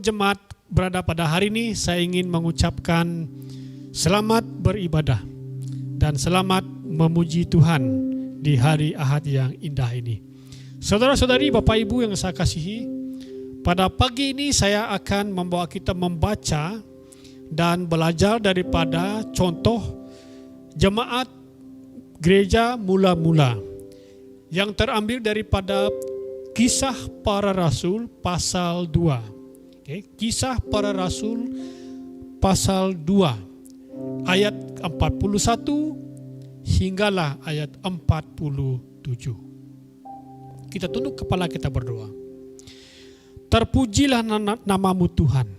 Jemaat berada pada hari ini, saya ingin mengucapkan selamat beribadah dan selamat memuji Tuhan di hari Ahad yang indah ini. Saudara-saudari, Bapak Ibu yang saya kasihi, pada pagi ini saya akan membawa kita membaca dan belajar daripada contoh jemaat gereja mula-mula yang terambil daripada Kisah Para Rasul pasal 2. Kisah Para Rasul pasal 2 ayat 41 hinggalah ayat 47. Kita tunduk kepala, kita berdoa. Terpujilah namamu Tuhan,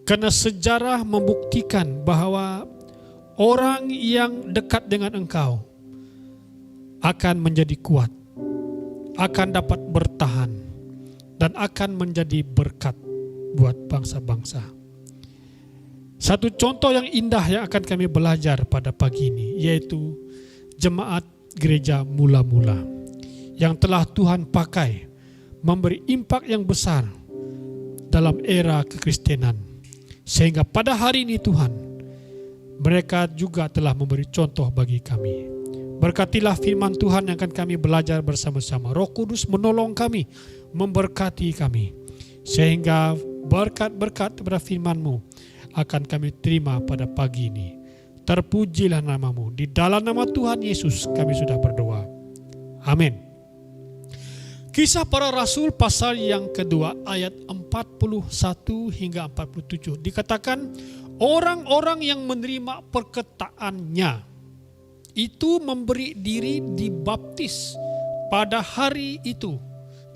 karena sejarah membuktikan bahwa orang yang dekat dengan Engkau akan menjadi kuat, akan dapat bertahan, dan akan menjadi berkat buat bangsa-bangsa. Satu contoh yang indah yang akan kami belajar pada pagi ini, yaitu jemaat gereja mula-mula yang telah Tuhan pakai memberi impak yang besar dalam era kekristenan, sehingga pada hari ini Tuhan, mereka juga telah memberi contoh bagi kami. Berkatilah firman Tuhan yang akan kami belajar bersama-sama. Roh Kudus menolong kami, memberkati kami, sehingga berkat-berkat daripada firman-Mu akan kami terima pada pagi ini. Terpujilah namamu. Di dalam nama Tuhan Yesus kami sudah berdoa. Amin. Kisah Para Rasul pasal yang kedua ayat 41 hingga 47 dikatakan, orang-orang yang menerima perkataannya itu memberi diri dibaptis pada hari itu.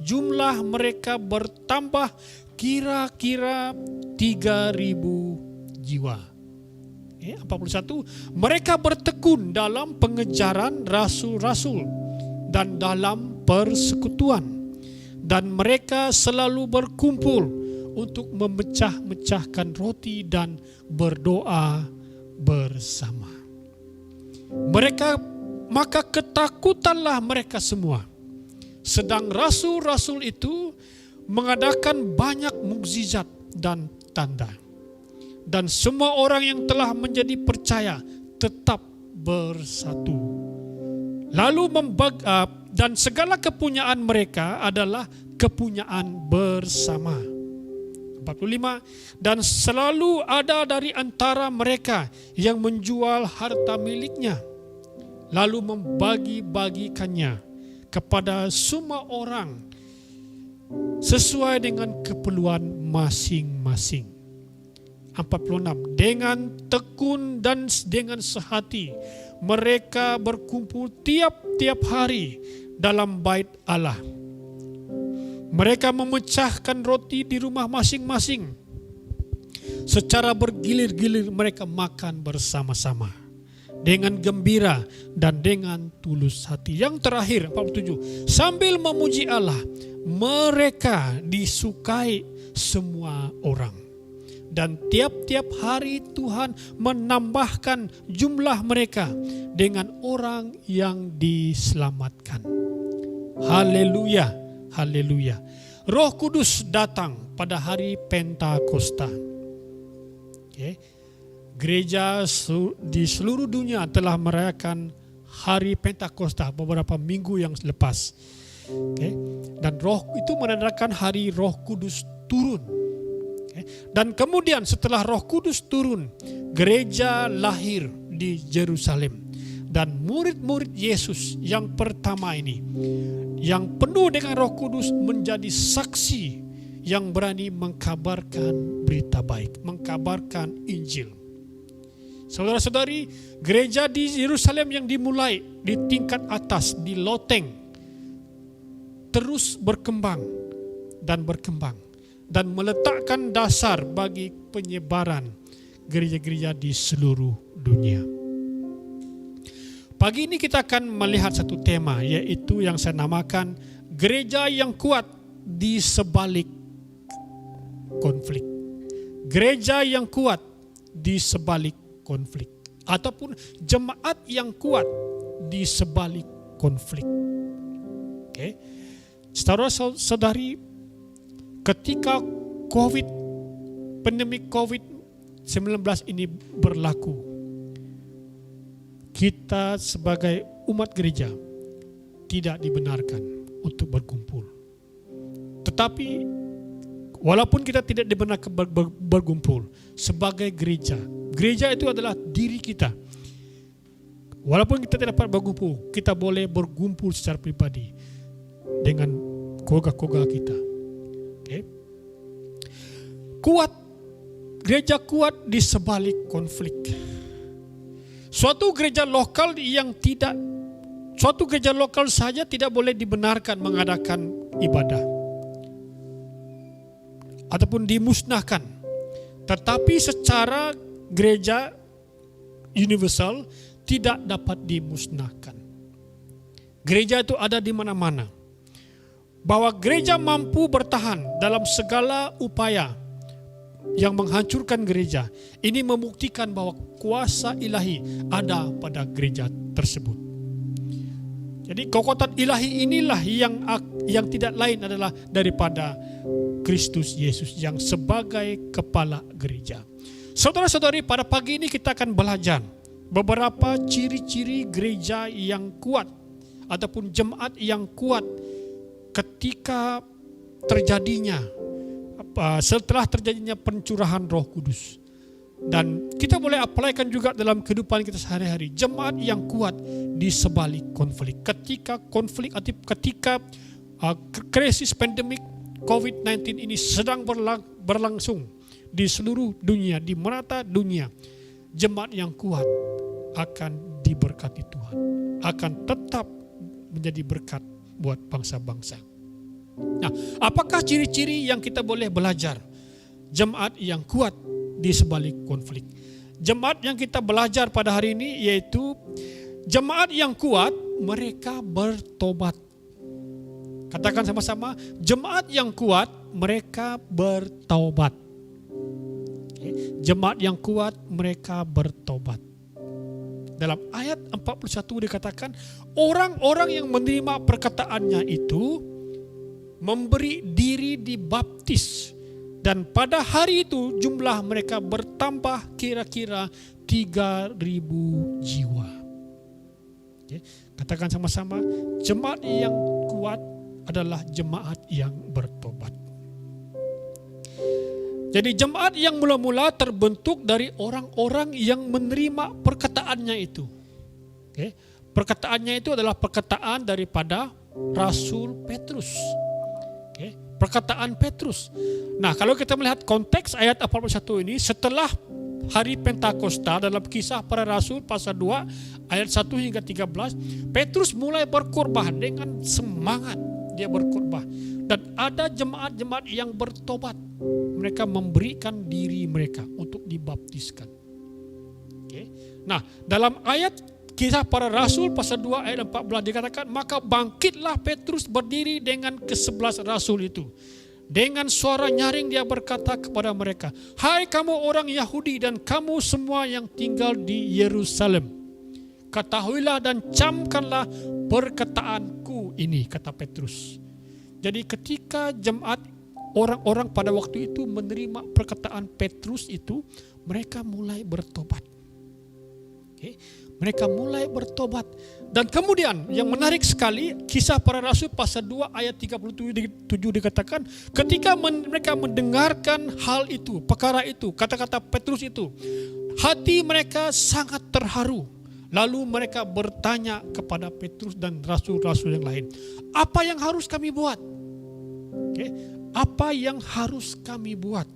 Jumlah mereka bertambah kira-kira 3.000 jiwa. 41. Mereka bertekun dalam pengejaran rasul-rasul dan dalam persekutuan, dan mereka selalu berkumpul untuk memecah-mecahkan roti dan berdoa bersama. Maka ketakutanlah mereka semua. Sedang rasul-rasul itu mengadakan banyak mukjizat dan tanda. Dan semua orang yang telah menjadi percaya tetap bersatu. Lalu dan segala kepunyaan mereka adalah kepunyaan bersama. 45. Dan selalu ada dari antara mereka yang menjual harta miliknya, lalu membagi-bagikannya kepada semua orang sesuai dengan keperluan masing-masing. 46. Dengan tekun dan dengan sehati mereka berkumpul tiap-tiap hari dalam bait Allah. Mereka memecahkan roti di rumah masing-masing. Secara bergilir-gilir mereka makan bersama-sama dengan gembira dan dengan tulus hati. Yang terakhir 47. Sambil memuji Allah, mereka disukai semua orang. Dan tiap-tiap hari Tuhan menambahkan jumlah mereka dengan orang yang diselamatkan. Haleluya, haleluya. Roh Kudus datang pada hari Pentakosta. Gereja di seluruh dunia telah merayakan hari Pentakosta beberapa minggu yang lepas. Dan roh itu menandakan hari Roh Kudus turun. Dan kemudian setelah Roh Kudus turun, gereja lahir di Yerusalem. Dan murid-murid Yesus yang pertama ini, yang penuh dengan Roh Kudus, menjadi saksi yang berani mengkabarkan berita baik, mengkabarkan Injil. Saudara-saudari, gereja di Yerusalem yang dimulai di tingkat atas, di loteng, terus berkembang dan meletakkan dasar bagi penyebaran gereja-gereja di seluruh dunia. Pagi ini kita akan melihat satu tema, yaitu yang saya namakan gereja yang kuat di sebalik konflik. Gereja yang kuat di sebalik konflik, ataupun jemaat yang kuat di sebalik konflik. Saudara-saudari, ketika COVID pandemi COVID-19 ini berlaku, kita sebagai umat gereja tidak dibenarkan untuk berkumpul. Tetapi walaupun kita tidak dibenarkan berkumpul sebagai gereja, gereja itu adalah diri kita. Walaupun kita tidak dapat berkumpul, kita boleh berkumpul secara pribadi dengan keluarga-keluarga kita. Okay. Kuat, gereja kuat di sebalik konflik. Suatu gereja lokal saja tidak boleh dibenarkan mengadakan ibadah ataupun dimusnahkan. Tetapi secara gereja universal tidak dapat dimusnahkan. Gereja itu ada di mana-mana. Bahwa gereja mampu bertahan dalam segala upaya yang menghancurkan gereja. Ini membuktikan bahwa kuasa ilahi ada pada gereja tersebut. Jadi kekuatan ilahi inilah yang tidak lain adalah daripada Kristus Yesus yang sebagai kepala gereja. Saudara-saudari, pada pagi ini kita akan belajar beberapa ciri-ciri gereja yang kuat ataupun jemaat yang kuat ketika setelah terjadinya pencurahan Roh Kudus. Dan kita boleh aplikasikan juga dalam kehidupan kita sehari-hari. Jemaat yang kuat di sebalik konflik. Ketika krisis pandemik COVID-19 ini sedang berlangsung di seluruh dunia, di merata dunia, jemaat yang kuat akan diberkati Tuhan, akan tetap menjadi berkat buat bangsa-bangsa. Nah, apakah ciri-ciri yang kita boleh belajar jemaat yang kuat di sebalik konflik? Jemaat yang kita belajar pada hari ini yaitu jemaat yang kuat, mereka bertobat. Katakan sama-sama, jemaat yang kuat, mereka bertobat. Jemaat yang kuat, mereka bertobat. Dalam ayat 41 dikatakan, orang-orang yang menerima perkataannya itu memberi diri dibaptis. Dan pada hari itu jumlah mereka bertambah kira-kira 3.000 jiwa. Katakan sama-sama, jemaat yang kuat adalah jemaat yang bertobat. Jadi jemaat yang mula-mula terbentuk dari orang-orang yang menerima perkataannya itu. Okay. Perkataannya itu adalah perkataan daripada Rasul Petrus. Okay. Perkataan Petrus. Nah, kalau kita melihat konteks ayat 41 ini, setelah hari Pentakosta dalam Kisah Para Rasul pasal 2 ayat 1 hingga 13, Petrus mulai berkhotbah dengan semangat. Dia berkhotbah. Dan ada jemaat-jemaat yang bertobat. Mereka memberikan diri mereka untuk dibaptiskan. Okay. Nah, dalam ayat Kisah Para Rasul pasal 2 ayat 14 dikatakan, maka bangkitlah Petrus berdiri dengan ke-11 rasul itu. Dengan suara nyaring dia berkata kepada mereka, hai kamu orang Yahudi dan kamu semua yang tinggal di Yerusalem, ketahuilah dan camkanlah perkataanku ini, kata Petrus. Jadi ketika jemaat orang-orang pada waktu itu menerima perkataan Petrus itu, mereka mulai bertobat. Okay. Mereka mulai bertobat. Dan kemudian yang menarik sekali, Kisah Para Rasul pasal 2 ayat 37 dikatakan, ketika mereka mendengarkan hal itu, perkara itu, kata-kata Petrus itu, hati mereka sangat terharu. Lalu mereka bertanya kepada Petrus dan rasul-rasul yang lain, apa yang harus kami buat? Okay. Apa yang harus kami buat?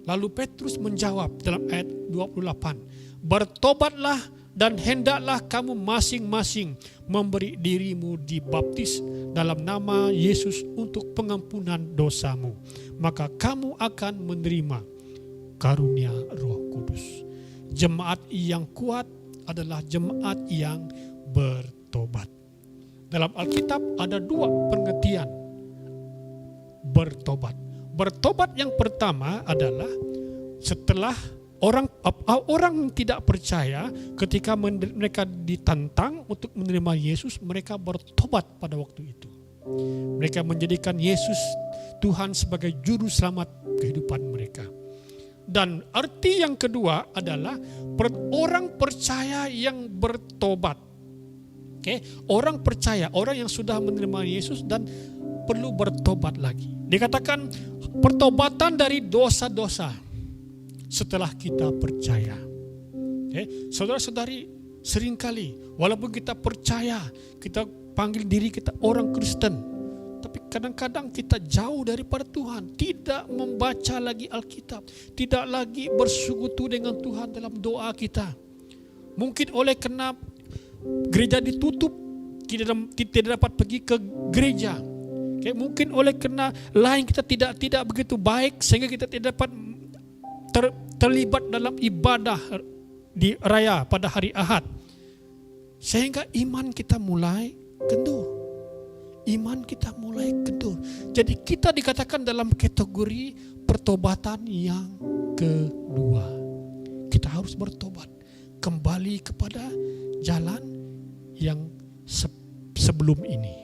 Lalu Petrus menjawab dalam ayat 28, bertobatlah dan hendaklah kamu masing-masing memberi dirimu dibaptis dalam nama Yesus untuk pengampunan dosamu. Maka kamu akan menerima karunia Roh Kudus. Jemaat yang kuat adalah jemaat yang bertobat. Dalam Alkitab ada 2 pengertian bertobat. Bertobat yang pertama adalah setelah orang tidak percaya, ketika mereka ditantang untuk menerima Yesus, mereka bertobat pada waktu itu. Mereka menjadikan Yesus Tuhan sebagai juru selamat kehidupan mereka. Dan arti yang kedua adalah orang percaya yang bertobat. Orang percaya, orang yang sudah menerima Yesus dan perlu bertobat lagi. Dikatakan pertobatan dari dosa-dosa setelah kita percaya. Saudara-saudari, seringkali walaupun kita percaya, kita panggil diri kita orang Kristen, tapi kadang-kadang kita jauh daripada Tuhan, tidak membaca lagi Alkitab, tidak lagi bersekutu dengan Tuhan dalam doa kita. Mungkin oleh karena gereja ditutup, tidak dapat pergi ke gereja. Mungkin oleh karena lain kita tidak begitu baik sehingga kita tidak dapat terlibat dalam ibadah di raya pada hari Ahad. Sehingga iman kita mulai kendur. Jadi kita dikatakan dalam kategori pertobatan yang kedua. Kita harus bertobat, kembali kepada jalan yang sebelum ini.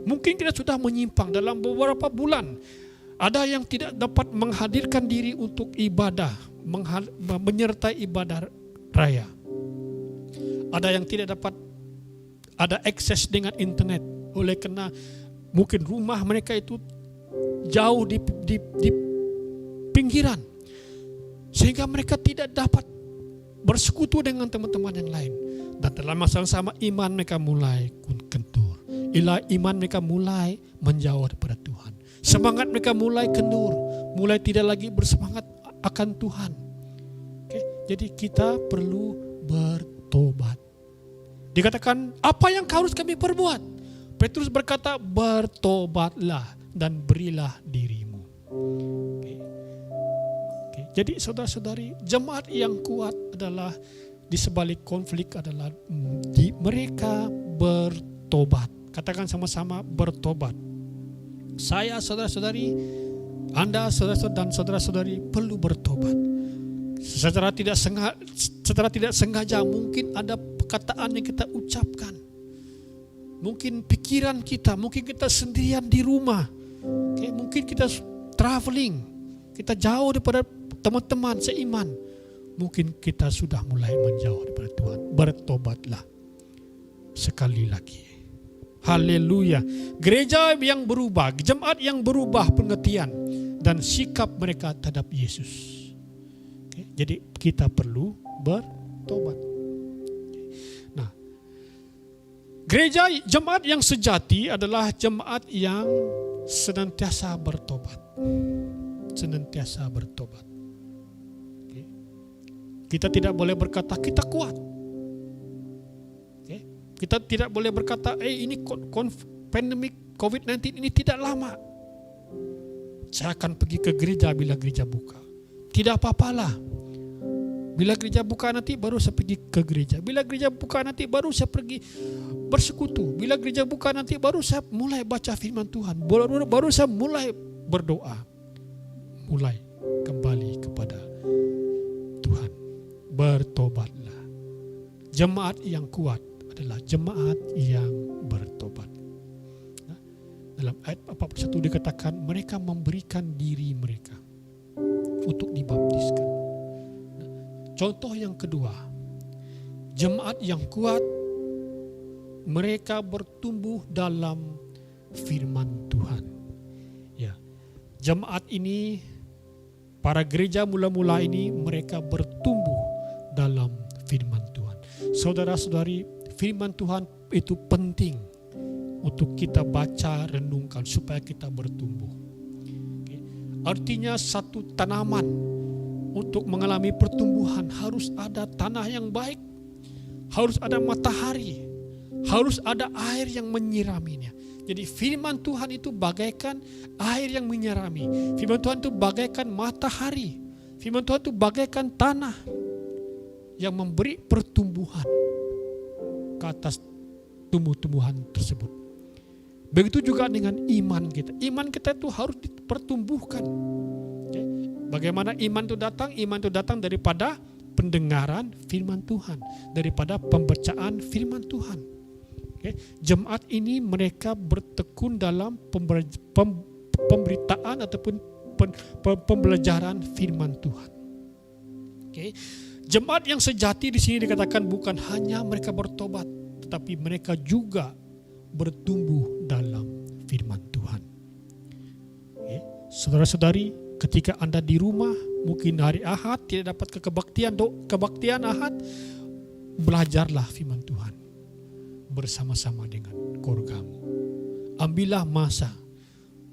Mungkin kita sudah menyimpang dalam beberapa bulan. Ada yang tidak dapat menghadirkan diri untuk ibadah, menyertai ibadah raya. Ada yang tidak dapat ada akses dengan internet oleh karena mungkin rumah mereka itu jauh di pinggiran, sehingga mereka tidak dapat bersekutu dengan teman-teman yang lain. Dan dalam masa yang sama iman mereka mulai kendur. Iman mereka mulai menjauh daripada Tuhan. Semangat mereka mulai kendur, mulai tidak lagi bersemangat akan Tuhan. Jadi kita perlu bertobat. Dikatakan, apa yang harus kami perbuat? Petrus berkata, bertobatlah dan berilah dirimu. Jadi saudara-saudari, jemaat yang kuat adalah di sebalik konflik adalah mereka bertobat. Katakan sama-sama, bertobat. Saya, saudara-saudari, Anda, saudara-saudara dan saudara-saudari perlu bertobat. Secara tidak sengaja mungkin ada perkataan yang kita ucapkan. Mungkin pikiran kita, mungkin kita sendirian di rumah. Mungkin kita traveling, kita jauh daripada teman-teman seiman. Mungkin kita sudah mulai menjauh daripada Tuhan. Bertobatlah sekali lagi. Haleluya. Gereja yang berubah, jemaat yang berubah pengertian dan sikap mereka terhadap Yesus. Jadi kita perlu bertobat. Nah, gereja jemaat yang sejati adalah jemaat yang senantiasa bertobat. Senantiasa bertobat. Kita tidak boleh berkata kita kuat. Kita tidak boleh berkata ini pandemik COVID-19 ini tidak lama. Saya akan pergi ke gereja bila gereja buka. Tidak apa-apalah. Bila gereja buka nanti baru saya pergi ke gereja. Bila gereja buka nanti baru saya pergi bersekutu. Bila gereja buka nanti baru saya mulai baca firman Tuhan. Baru saya mulai berdoa. Mulai kembali kepada Tuhan. Bertobatlah. Jemaat yang kuat adalah jemaat yang bertobat. Dalam ayat 41 dikatakan mereka memberikan diri mereka untuk dibaptiskan. Contoh yang kedua, jemaat yang kuat mereka bertumbuh dalam firman Tuhan. Ya, jemaat ini, para gereja mula-mula ini mereka bertumbuh dalam firman Tuhan. Saudara-saudari, firman Tuhan itu penting untuk kita baca, renungkan supaya kita bertumbuh. Artinya satu tanaman untuk mengalami pertumbuhan harus ada tanah yang baik, harus ada matahari, harus ada air yang menyiraminya. Jadi firman Tuhan itu bagaikan air yang menyirami. Firman Tuhan itu bagaikan matahari. Firman Tuhan itu bagaikan tanah yang memberi pertumbuhan ke atas tumbuh-tumbuhan tersebut. Begitu juga dengan iman kita. Iman kita itu harus dipertumbuhkan. Bagaimana iman itu datang? Iman itu datang daripada pendengaran firman Tuhan, daripada pembacaan firman Tuhan. Jemaat ini mereka bertekun dalam pemberitaan ataupun pembelajaran firman Tuhan. Okay. Jemaat yang sejati di sini dikatakan bukan hanya mereka bertobat, tetapi mereka juga bertumbuh dalam firman Tuhan. Okay. Saudara-saudari, ketika Anda di rumah, mungkin hari Ahad tidak dapat kebaktian Ahad, belajarlah firman Tuhan bersama-sama dengan keluargamu. Ambillah masa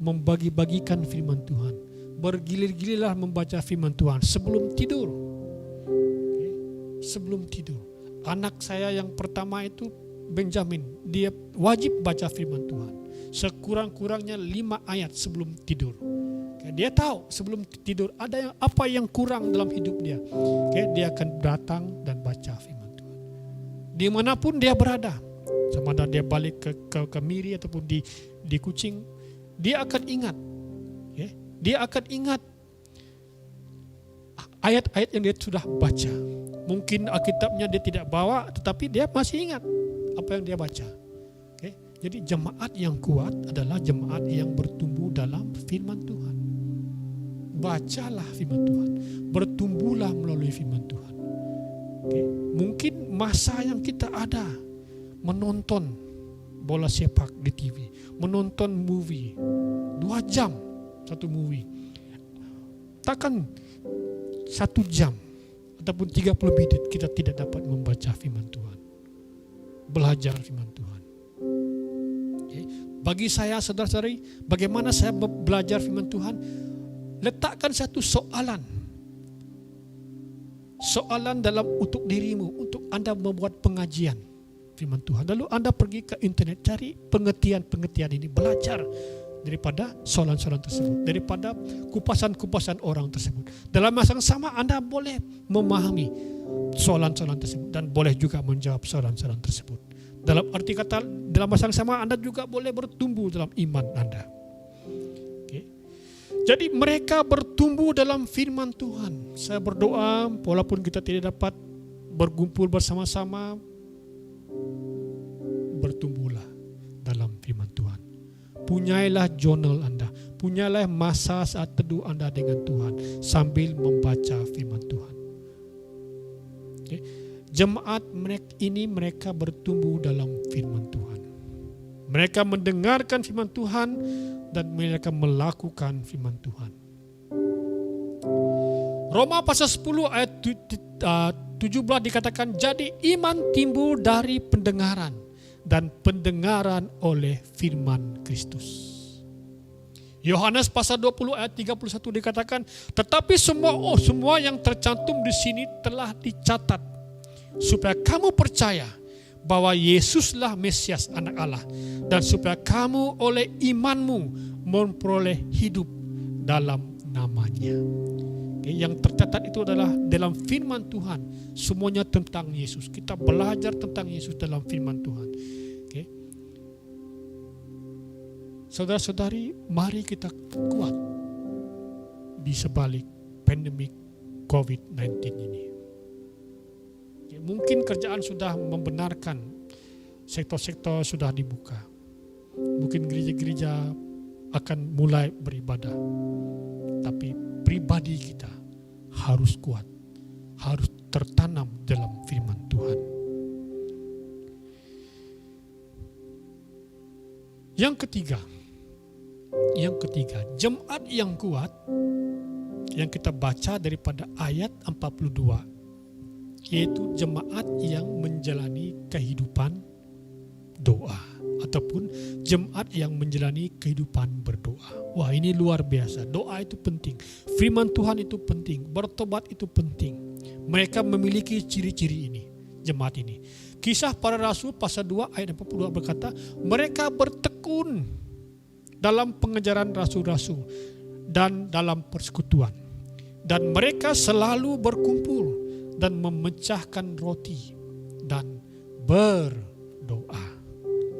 membagi-bagikan firman Tuhan. Bergilir-gilirlah membaca firman Tuhan sebelum tidur. Okay. Sebelum tidur. Anak saya yang pertama itu Benjamin, dia wajib baca firman Tuhan. Sekurang-kurangnya 5 ayat sebelum tidur. Okay. Dia tahu sebelum tidur ada apa yang kurang dalam hidup dia. Okay. Dia akan datang dan baca firman Tuhan. Dimanapun dia berada, sama ada dia balik ke Miri ataupun di Kucing, dia akan ingat. Okay. Dia akan ingat ayat-ayat yang dia sudah baca. Mungkin Alkitabnya dia tidak bawa, tetapi dia masih ingat apa yang dia baca. Okay. Jadi jemaat yang kuat adalah jemaat yang bertumbuh dalam firman Tuhan. Bacalah firman Tuhan, bertumbuhlah melalui firman Tuhan. Okay. Mungkin masa yang kita ada menonton bola sepak di TV, menonton movie 2 jam satu movie, takkan 1 jam ataupun 30 menit kita tidak dapat membaca firman Tuhan, belajar firman Tuhan. Okay. Bagi saya, saudara-saudari, bagaimana saya belajar firman Tuhan? Letakkan satu soalan dalam untuk dirimu, untuk Anda membuat pengajian firman Tuhan. Lalu Anda pergi ke internet, cari pengertian-pengertian ini, belajar daripada soalan-soalan tersebut, daripada kupasan-kupasan orang tersebut. Dalam masa yang sama Anda boleh memahami soalan-soalan tersebut dan boleh juga menjawab soalan-soalan tersebut. Dalam arti kata, dalam masa yang sama Anda juga boleh bertumbuh dalam iman Anda. Okay. Jadi mereka bertumbuh dalam firman Tuhan. Saya berdoa, walaupun kita tidak dapat berkumpul bersama-sama, bertumbuhlah dalam firman Tuhan. Punyailah jurnal Anda, punyailah masa saat teduh Anda dengan Tuhan sambil membaca firman Tuhan. Okay. Jemaat mereka bertumbuh dalam firman Tuhan. Mereka mendengarkan firman Tuhan dan mereka melakukan firman Tuhan. Roma pasal 10 ayat 17 dikatakan, jadi iman timbul dari pendengaran dan pendengaran oleh firman Kristus. Yohanes pasal 20 ayat 31 dikatakan, tetapi semua yang tercantum di sini telah dicatat supaya kamu percaya bahwa Yesuslah Mesias anak Allah, dan supaya kamu oleh imanmu memperoleh hidup dalam namanya. Yang tercatat itu adalah dalam firman Tuhan, semuanya tentang Yesus. Kita belajar tentang Yesus dalam firman Tuhan. Okay. Saudara-saudari, mari kita kuat di sebalik pandemik COVID-19 ini. Okay. Mungkin kerjaan sudah membenarkan, sektor-sektor sudah dibuka. Mungkin gereja-gereja akan mulai beribadah. Tapi pribadi kita harus kuat, harus tertanam dalam firman Tuhan. Yang ketiga, jemaat yang kuat yang kita baca daripada ayat 42, yaitu jemaat yang menjalani kehidupan doa ataupun jemaat yang menjalani kehidupan berdoa. Wah, ini luar biasa. Doa itu penting. Firman Tuhan itu penting. Bertobat itu penting. Mereka memiliki ciri-ciri ini, jemaat ini. Kisah para Rasul pasal 2 ayat 42 berkata, mereka bertekun dalam pengejaran rasul-rasul dan dalam persekutuan. Dan mereka selalu berkumpul dan memecahkan roti dan berdoa.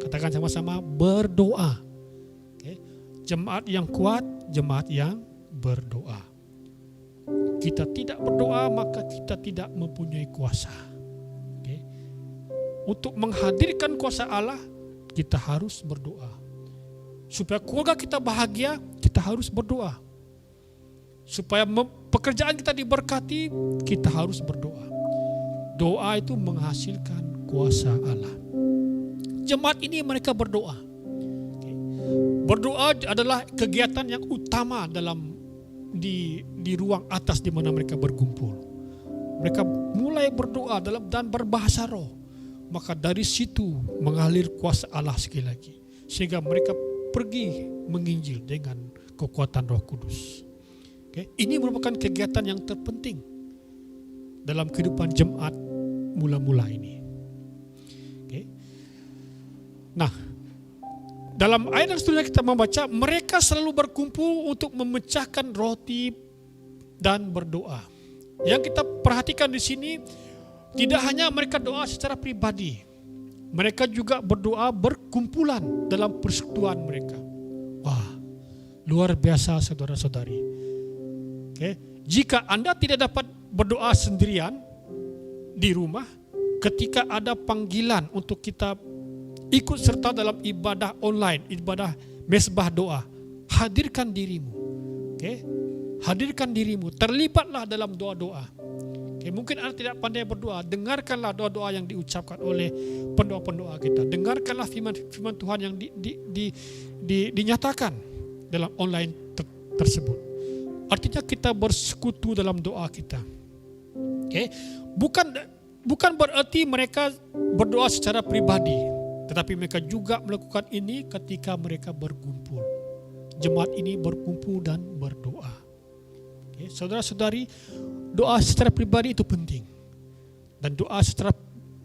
Katakan sama-sama, berdoa. Okay. Jemaat yang kuat, jemaat yang berdoa. Kita tidak berdoa, maka kita tidak mempunyai kuasa. Okay. Untuk menghadirkan kuasa Allah, kita harus berdoa. Supaya keluarga kita bahagia, kita harus berdoa. Supaya pekerjaan kita diberkati, kita harus berdoa. Doa itu menghasilkan kuasa Allah. Jemaat ini mereka berdoa. Berdoa adalah kegiatan yang utama di ruang atas di mana mereka berkumpul. Mereka mulai berdoa dan berbahasa roh. Maka dari situ mengalir kuasa Allah sekali lagi. Sehingga mereka pergi menginjil dengan kekuatan Roh Kudus. Ini merupakan kegiatan yang terpenting dalam kehidupan jemaat mula-mula ini. Nah, dalam ayat yang seterusnya kita membaca, mereka selalu berkumpul untuk memecahkan roti dan berdoa. Yang kita perhatikan di sini, tidak hanya mereka doa secara pribadi, mereka juga berdoa berkumpulan dalam persekutuan mereka. Wah, luar biasa saudara-saudari. Jika Anda tidak dapat berdoa sendirian di rumah, ketika ada panggilan untuk kita ikut serta dalam ibadah online, ibadah mesbah doa, hadirkan dirimu. Hadirkan dirimu, terlibatlah dalam doa-doa. Mungkin Anda tidak pandai berdoa, dengarkanlah doa-doa yang diucapkan oleh pendoa-pendoa kita. Dengarkanlah firman Tuhan yang dinyatakan dalam online tersebut. Artinya kita bersekutu dalam doa kita. Bukan berarti mereka berdoa secara pribadi, tetapi mereka juga melakukan ini ketika mereka berkumpul. Jemaat ini berkumpul dan berdoa. Saudara-saudari, doa secara pribadi itu penting. Dan doa secara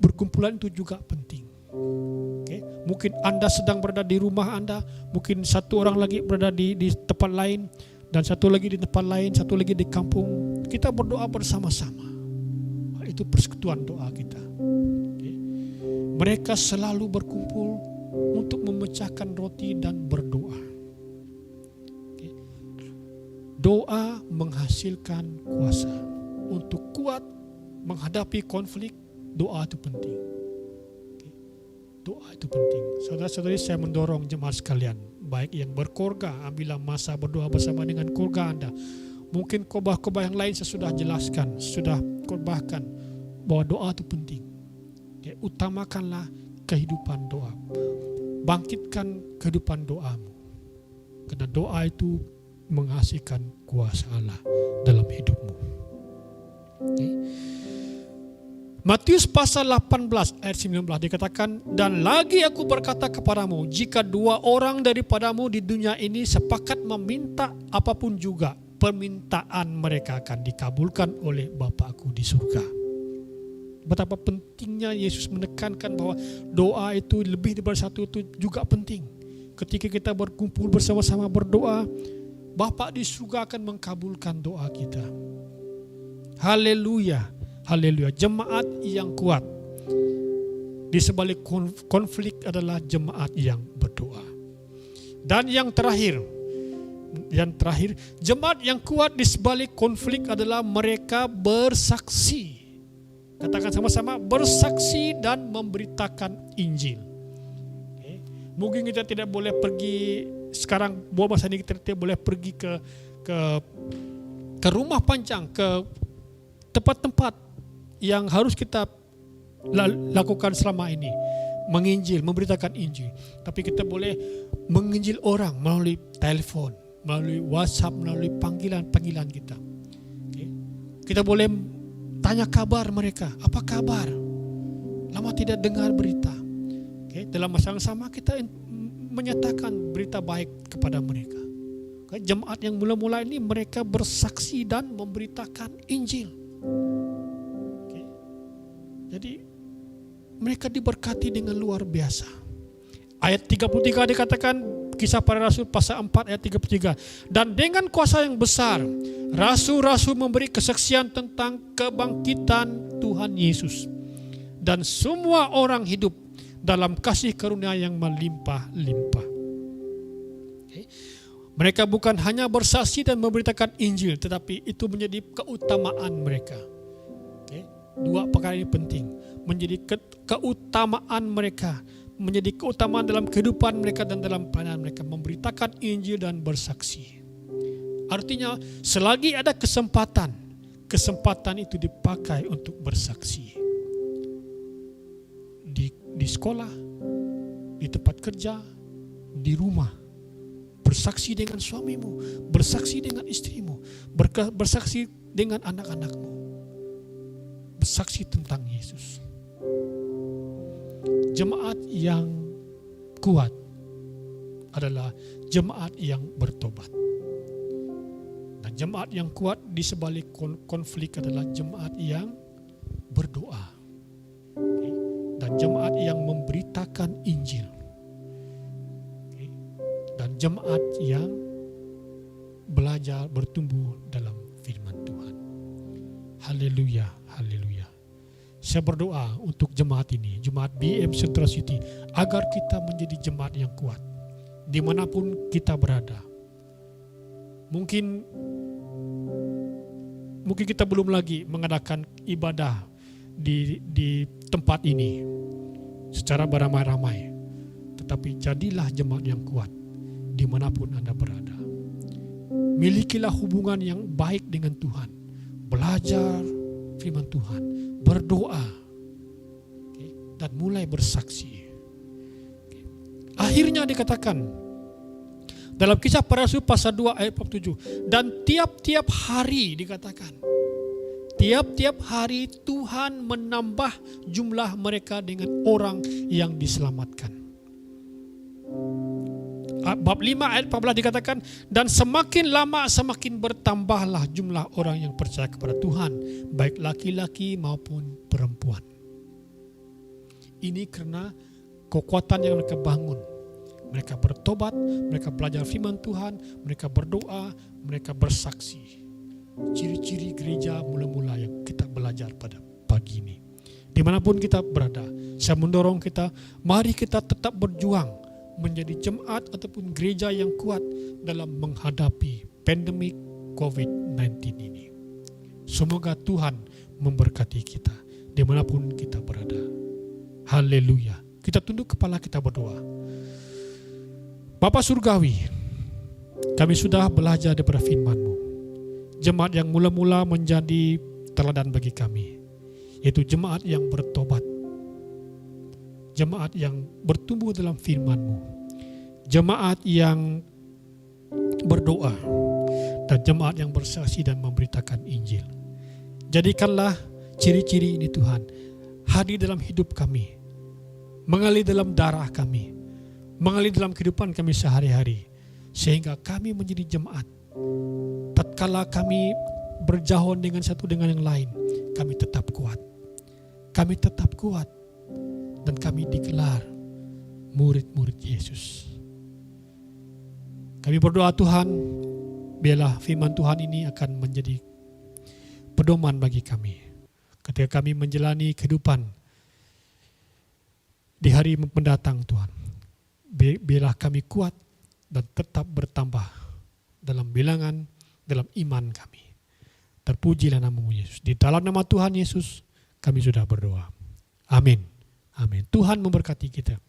berkumpulan itu juga penting. Mungkin Anda sedang berada di rumah Anda, mungkin satu orang lagi berada di tempat lain, dan satu lagi di tempat lain, satu lagi di kampung. Kita berdoa bersama-sama. Itu persekutuan doa kita. Mereka selalu berkumpul untuk memecahkan roti dan berdoa. Doa menghasilkan kuasa. Untuk kuat menghadapi konflik, doa itu penting. Doa itu penting. Saudara-saudari, saya mendorong jemaat sekalian, baik yang berkeluarga, ambillah masa berdoa bersama dengan keluarga Anda. Mungkin khotbah-khotbah yang lain saya sudah jelaskan, sudah khotbahkan bahwa doa itu penting. Utamakanlah kehidupan doa. Bangkitkan kehidupan doamu. Karena doa itu menghasilkan kuasa Allah dalam hidupmu. Matius pasal 18 ayat 19 dikatakan, dan lagi aku berkata kepadamu, jika dua orang daripadamu di dunia ini sepakat meminta apapun juga, permintaan mereka akan dikabulkan oleh Bapa-Ku di surga. Betapa pentingnya Yesus menekankan bahwa doa itu lebih daripada satu itu juga penting. Ketika kita berkumpul bersama-sama berdoa, Bapa di surga akan mengkabulkan doa kita. Haleluya, haleluya. Jemaat yang kuat di sebalik konflik adalah jemaat yang berdoa. Dan yang terakhir, jemaat yang kuat di sebalik konflik adalah mereka bersaksi. Katakan sama-sama, bersaksi dan memberitakan Injil. Mungkin kita tidak boleh pergi sekarang, buat masa ini kita tidak boleh pergi ke rumah panjang, ke tempat-tempat yang harus kita lakukan selama ini, menginjil, memberitakan Injil. Tapi kita boleh menginjil orang melalui telepon, melalui WhatsApp, melalui panggilan kita. Kita boleh tanya kabar mereka, apa kabar? Lama tidak dengar berita. Dalam masa yang sama kita menyatakan berita baik kepada mereka. Jemaat yang mula-mula ini mereka bersaksi dan memberitakan Injil. Jadi mereka diberkati dengan luar biasa. Ayat 33 dikatakan, Kisah Para Rasul pasal 4 ayat 33. Dan dengan kuasa yang besar, rasul-rasul memberi kesaksian tentang kebangkitan Tuhan Yesus. Dan semua orang hidup dalam kasih karunia yang melimpah-limpah. Mereka bukan hanya bersaksi dan memberitakan Injil, tetapi itu menjadi keutamaan mereka. Dua perkara ini penting. Menjadi keutamaan mereka. menjadi keutamaan dalam kehidupan mereka dan dalam pelayanan mereka, memberitakan Injil dan bersaksi. Artinya selagi ada kesempatan itu dipakai untuk bersaksi. Di sekolah, di tempat kerja, di rumah. Bersaksi dengan suamimu, bersaksi dengan istrimu, bersaksi dengan anak-anakmu. Bersaksi tentang Yesus. Jemaat yang kuat adalah jemaat yang bertobat. Dan jemaat yang kuat di sebalik konflik adalah jemaat yang berdoa. Dan jemaat yang memberitakan Injil. Dan jemaat yang belajar bertumbuh dalam firman Tuhan. Haleluya, haleluya. Saya berdoa untuk jemaat ini, jemaat BM Central City, agar kita menjadi jemaat yang kuat dimanapun kita berada. Mungkin kita belum lagi mengadakan ibadah di tempat ini secara beramai-ramai, tetapi jadilah jemaat yang kuat dimanapun Anda berada. Milikilah hubungan yang baik dengan Tuhan, belajar firman Tuhan, berdoa, dan mulai bersaksi. Akhirnya dikatakan dalam Kisah Para Rasul pasal 2 ayat 47, dan tiap-tiap hari dikatakan, tiap-tiap hari Tuhan menambah jumlah mereka dengan orang yang diselamatkan. Bab 5 ayat 14 dikatakan, dan semakin lama semakin bertambahlah jumlah orang yang percaya kepada Tuhan, baik laki-laki maupun perempuan. Ini karena kekuatan yang mereka bangun. Mereka bertobat, mereka belajar firman Tuhan, mereka berdoa, mereka bersaksi. Ciri-ciri gereja mula-mula yang kita belajar pada pagi ini. Dimanapun kita berada, saya mendorong kita, mari kita tetap berjuang menjadi jemaat ataupun gereja yang kuat dalam menghadapi pandemik COVID-19 ini. Semoga Tuhan memberkati kita dimanapun kita berada. Haleluya. Kita tunduk kepala, kita berdoa. Bapa Surgawi, kami sudah belajar daripada firman-Mu. Jemaat yang mula-mula menjadi teladan bagi kami, yaitu jemaat yang bertobat, jemaat yang bertumbuh dalam firman-Mu, jemaat yang berdoa, dan jemaat yang bersaksi dan memberitakan Injil. Jadikanlah ciri-ciri ini Tuhan hadir dalam hidup kami, mengalir dalam darah kami, mengalir dalam kehidupan kami sehari-hari, sehingga kami menjadi jemaat. Tatkala kami berjauhan dengan satu dengan yang lain, kami tetap kuat. Kami tetap kuat. Dan kami digelar murid-murid Yesus. Kami berdoa Tuhan, biarlah firman Tuhan ini akan menjadi pedoman bagi kami ketika kami menjalani kehidupan di hari mendatang Tuhan. Biarlah kami kuat dan tetap bertambah dalam bilangan, dalam iman kami. Terpujilah nama-Mu Yesus. Di dalam nama Tuhan Yesus kami sudah berdoa. Amin. Amin. Tuhan memberkati kita.